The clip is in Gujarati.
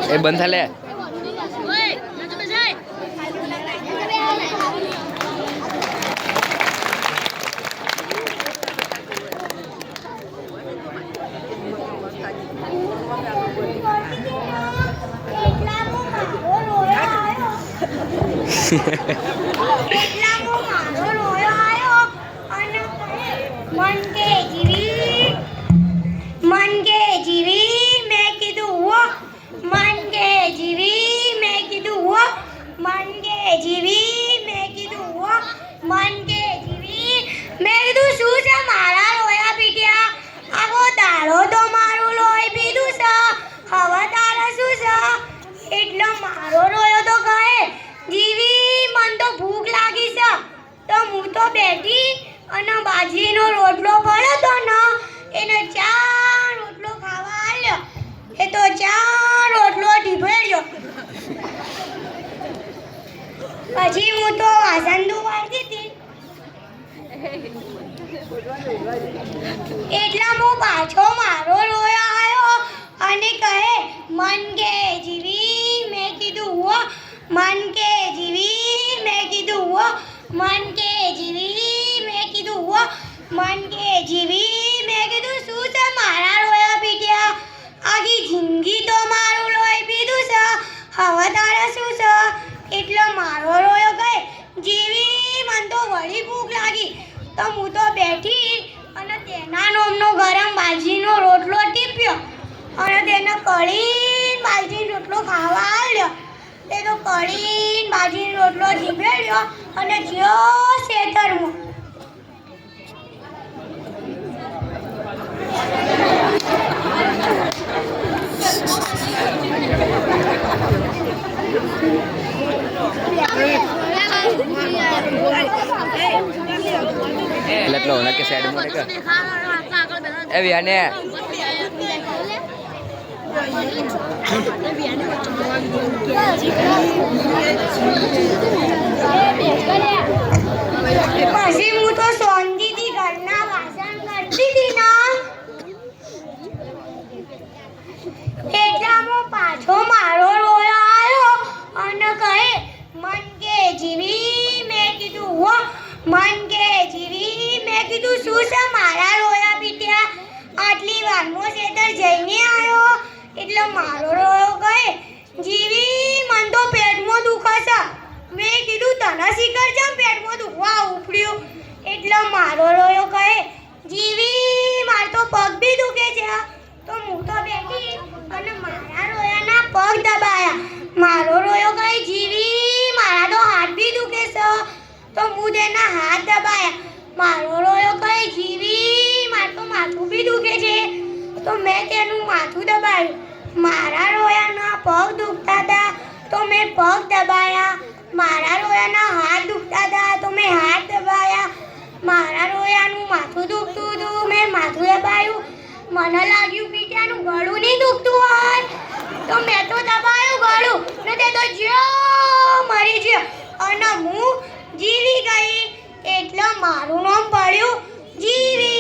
એ બંધ થાલે અને બાજરીનો રોટલો પડ્યો તો ને એને 4 રોટલો ખાવા આલ્યો એ તો 4 રોટલો ઢીભેડ્યો પછી હું તો વાસણ ધોવાતી હતી એટલા હું પાછો મારો રોયો આવ્યો અને કહે મન કે જીવી મેં કીધું હો મન કે જીવી મેં કીધું હો મન કે જીવી મન કે જીવી મેં કીધું શું છે મારા રોયા પીટ્યા આખી જિંદગી તો મારું લોહી પીધું છે હવે તારે શું છે એટલે મારો રોયો કહે જીવી મને તો વળી ભૂખ લાગી તો હું તો બેઠી અને તેના નોમનો ગરમ બાજરીનો રોટલો ટીપ્યો અને તેને કઢી બાજરીનો રોટલો ખાવા આવ્યો તે તો કઢી બાજરીનો રોટલો ઢીબેડ્યો અને જ્યો ખેતરમાં એટલે લો કે સાઈડ માં કે એ વિયાને પછી હું તો સોંધીથી ઘરના વાસણ કરતી હતી ના એટલામાં પાછો મારો રોયો આવ્યો અને કહે મન કે જીવી મેં કીધું હો મન કે જીવી મેં કીધું શું છે મારા રોયા પીટ્યા આટલી વારમાં ખેતર જઈને આવ્યો એટલે મારો રોયો કહે જીવી મન તો પેટમાં દુખે છે મેં કીધું તને શીખર છે પેટમાં દુખવા ઉપડ્યું એટલે મારો રોયો કહે જીવી માર તો પગ બી દુખે છે તો હું તો બેઠી અને મારા રોયાના પગ દબાયા મારો રોયો કહે જીવી મારા તો હાથ બી દુખે છે તો હું તેના હાથ દબાયા મારો રોયો કહે જીવી માર તો માથું બી દુખે છે તો મેં તેનું માથું દબાયું મારા રોયાના પગ દુખતા હતા તો મેં પગ દબાયા મારા રોયાના હાથ દુખતા હતા તો મેં હાથ દબાયા મારા રોયાનું માથું દુખતું હતું મેં માથું દબાયું મને લાગ્યું પીઠાનું ગળું નહીં દુખતું હોય તો મેં તો દબાયું ગળું ને તે તો જ્યો મરી ગયો અને હું જીવી ગઈ એટલે મારું નામ પડ્યું જીવી.